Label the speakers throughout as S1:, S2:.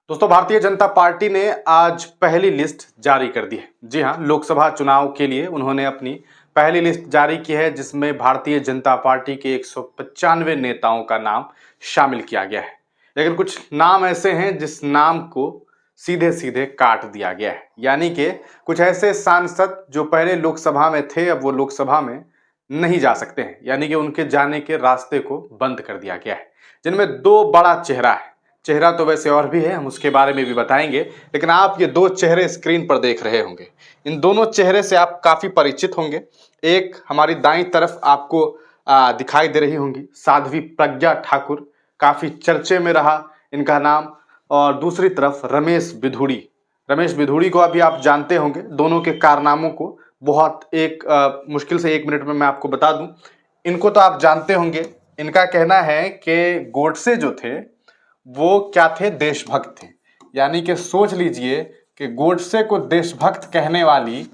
S1: दोस्तों, भारतीय जनता पार्टी ने आज पहली लिस्ट जारी कर दी है। जी हाँ, लोकसभा चुनाव के लिए उन्होंने अपनी पहली लिस्ट जारी की है, जिसमें भारतीय जनता पार्टी के 195 नेताओं का नाम शामिल किया गया है। लेकिन कुछ नाम ऐसे हैं जिस नाम को सीधे सीधे काट दिया गया है, यानी कि कुछ ऐसे सांसद जो पहले लोकसभा में थे, अब वो लोकसभा में नहीं जा सकते हैं, यानी कि उनके जाने के रास्ते को बंद कर दिया गया है। जिनमें दो बड़ा चेहरा है। चेहरा तो वैसे और भी है, हम उसके बारे में भी बताएंगे, लेकिन आप ये दो चेहरे स्क्रीन पर देख रहे होंगे। इन दोनों चेहरे से आप काफी परिचित होंगे। एक हमारी दाईं तरफ आपको दिखाई दे रही होंगी साध्वी प्रज्ञा ठाकुर, काफी चर्चे में रहा इनका नाम। और दूसरी तरफ रमेश बिधूड़ी। रमेश बिधूड़ी को अभी आप जानते होंगे। दोनों के कारनामों को बहुत मुश्किल से 1 मिनट में मैं आपको बता दूं। इनको तो आप जानते होंगे। इनका कहना है कि गोडसे जो थे वो क्या थे, देशभक्त थे। यानी कि सोच लीजिए कि गोडसे को देशभक्त कहने वाली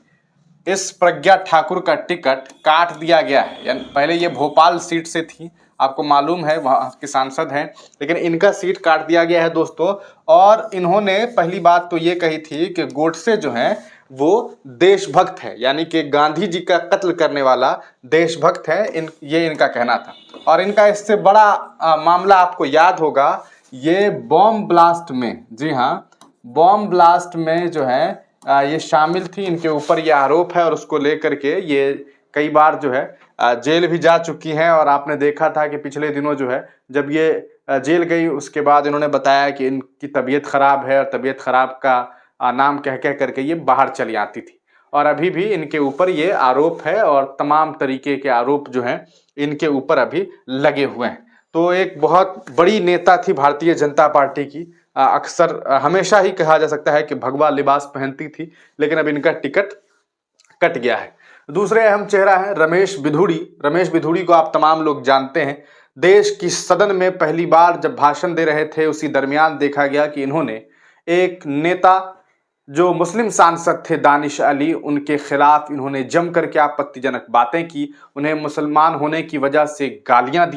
S1: इस प्रज्ञा ठाकुर का टिकट काट दिया गया है। यानी पहले ये भोपाल सीट से थी, आपको मालूम है, वहाँ के सांसद हैं, लेकिन इनका सीट काट दिया गया है दोस्तों। और इन्होंने पहली बात तो ये कही थी कि गोडसे जो हैं वो देशभक्त है, यानी कि गांधी जी का कत्ल करने वाला देशभक्त है। ये इनका कहना था। और इनका इससे बड़ा मामला आपको याद होगा, ये बॉम्ब ब्लास्ट में, जी हाँ, बॉम्ब ब्लास्ट में जो है ये शामिल थी। इनके ऊपर ये आरोप है और उसको लेकर के ये कई बार जो है जेल भी जा चुकी हैं। और आपने देखा था कि पिछले दिनों जो है जब ये जेल गई, उसके बाद इन्होंने बताया कि इनकी तबीयत खराब है और तबीयत खराब का नाम कह कह करके ये बाहर चली आती थी। और अभी भी इनके ऊपर ये आरोप है और तमाम तरीके के आरोप जो हैं इनके ऊपर अभी लगे हुए हैं। तो एक बहुत बड़ी नेता थी भारतीय जनता पार्टी की। अक्सर हमेशा ही कहा जा सकता है कि भगवा लिबास पहनती थी, लेकिन अब इनका टिकट कट गया है। दूसरे अहम चेहरा है रमेश बिधूड़ी। रमेश बिधूड़ी को आप तमाम लोग जानते हैं। देश की सदन में पहली बार जब भाषण दे रहे थे, उसी दरमियान देखा गया कि इन्होंने एक नेता जो मुस्लिम सांसद थे दानिश अली, उनके खिलाफ इन्होंने जम करके आपत्तिजनक बातें की। उन्हें मुसलमान होने की वजह से गालियां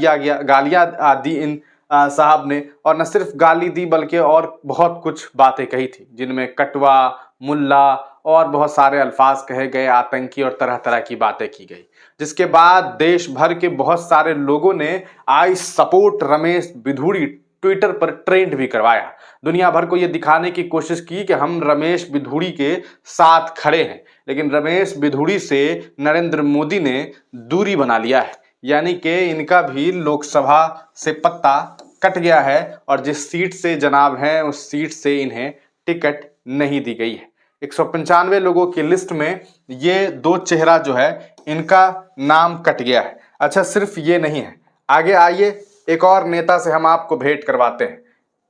S1: दी इन साहब ने। और न सिर्फ गाली दी बल्कि और बहुत कुछ बातें कही थी, जिनमें कटवा, मुल्ला और बहुत सारे अल्फाज कहे गए, आतंकी और तरह तरह की बातें की गई। जिसके बाद देश भर के बहुत सारे लोगों ने I support Ramesh Bidhuri Twitter पर ट्रेंड भी करवाया। दुनिया भर को यह दिखाने की कोशिश की कि हम रमेश बिधूड़ी के साथ खड़े हैं। लेकिन रमेश बिधूड़ी से नरेंद्र मोदी ने दूरी बना लिया है, यानी कि इनका भी लोकसभा से पत्ता कट गया है। और जिस सीट से जनाब हैं उस सीट से इन्हें टिकट नहीं दी गई है। 195 लोगों की लिस्ट में ये दो चेहरा जो है इनका नाम कट गया है। अच्छा, सिर्फ ये नहीं है, आगे आइए एक और नेता से हम आपको भेंट करवाते हैं।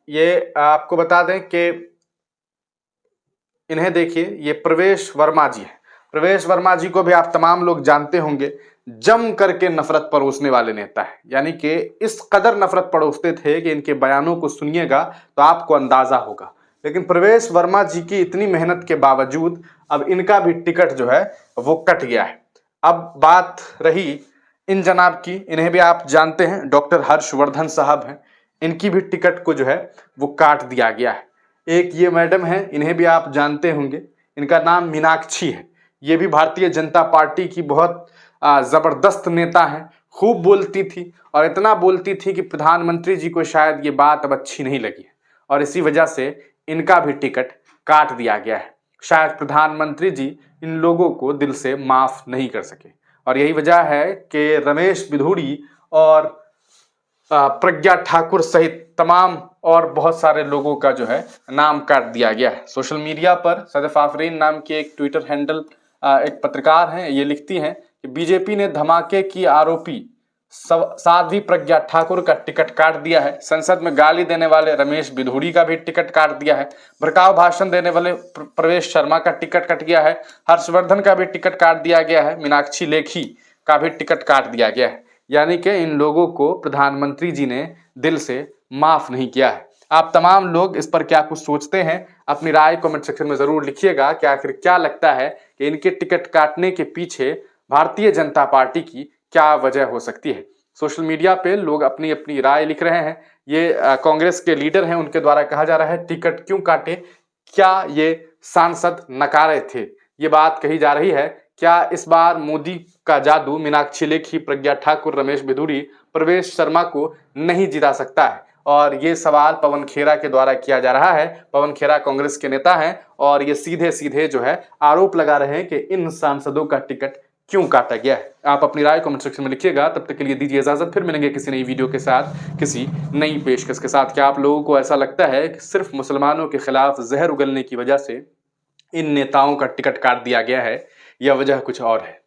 S1: ये आपको बता दें कि इन्हें देखिए, ये प्रवेश वर्मा जी हैं। प्रवेश वर्मा जी को भी आप तमाम लोग जानते होंगे। जम करके नफरत परोसने वाले नेता है, यानी कि इस कदर नफरत परोसते थे कि इनके बयानों को सुनिएगा तो आपको अंदाजा होगा। लेकिन प्रवेश वर्मा जी की इतनी मेहनत के बावजूद अब इनका भी टिकट जो है वो कट गया है। अब बात रही इन जनाब की, इन्हें भी आप जानते हैं, डॉक्टर हर्षवर्धन साहब हैं। इनकी भी टिकट को जो है वो काट दिया गया है। एक ये मैडम है, इन्हें भी आप जानते होंगे, इनका नाम मीनाक्षी है। ये भी भारतीय जनता पार्टी की बहुत जबरदस्त नेता है। खूब बोलती थी और इतना बोलती थी कि प्रधानमंत्री जी को शायद ये बात अब अच्छी नहीं लगी है और इसी वजह से इनका भी टिकट काट दिया गया है। शायद प्रधानमंत्री जी इन लोगों को दिल से माफ नहीं कर सके और यही वजह है कि रमेश बिधूड़ी और प्रज्ञा ठाकुर सहित तमाम और बहुत सारे लोगों का जो है नाम काट दिया गया है। सोशल मीडिया पर सदफ आफरीन नाम की एक ट्विटर हैंडल एक पत्रकार हैं, ये लिखती हैं कि बीजेपी ने धमाके की आरोपी साध्वी प्रज्ञा ठाकुर का टिकट काट दिया है। संसद में गाली देने वाले रमेश बिधूड़ी का भी टिकट काट दिया है। भड़काऊ भाषण देने वाले प्रवेश शर्मा का टिकट कट गया है। हर्षवर्धन का भी टिकट काट दिया गया है। मीनाक्षी लेखी का भी टिकट काट दिया गया है। यानी कि इन लोगों को प्रधानमंत्री जी ने दिल से माफ नहीं किया है। आप तमाम लोग इस पर क्या कुछ सोचते हैं, अपनी राय कमेंट सेक्शन में जरूर लिखिएगा कि आखिर क्या लगता है कि इनके टिकट काटने के पीछे भारतीय जनता पार्टी की क्या वजह हो सकती है। सोशल मीडिया पे लोग अपनी अपनी राय लिख रहे हैं। ये कांग्रेस के लीडर हैं, उनके द्वारा कहा जा रहा है टिकट क्यों काटे, क्या ये सांसद नकारे थे, ये बात कही जा रही है। क्या इस बार मोदी का जादू मीनाक्षी लेखी, प्रज्ञा ठाकुर, रमेश बिधूरी, प्रवेश शर्मा को नहीं जिता सकता है? और ये सवाल पवन खेरा के द्वारा किया जा रहा है। पवन खेरा कांग्रेस के नेता हैं और ये सीधे सीधे जो है आरोप लगा रहे हैं कि इन सांसदों का टिकट क्यों काटा गया है। आप अपनी राय कमेंट सेक्शन में लिखिएगा। तब तक के लिए दीजिए इजाजत, फिर मिलेंगे किसी नई वीडियो के साथ, किसी नई पेशकश के साथ। क्या आप लोगों को ऐसा लगता है कि सिर्फ मुसलमानों के खिलाफ जहर उगलने की वजह से इन नेताओं का टिकट काट दिया गया है, या वजह कुछ और है?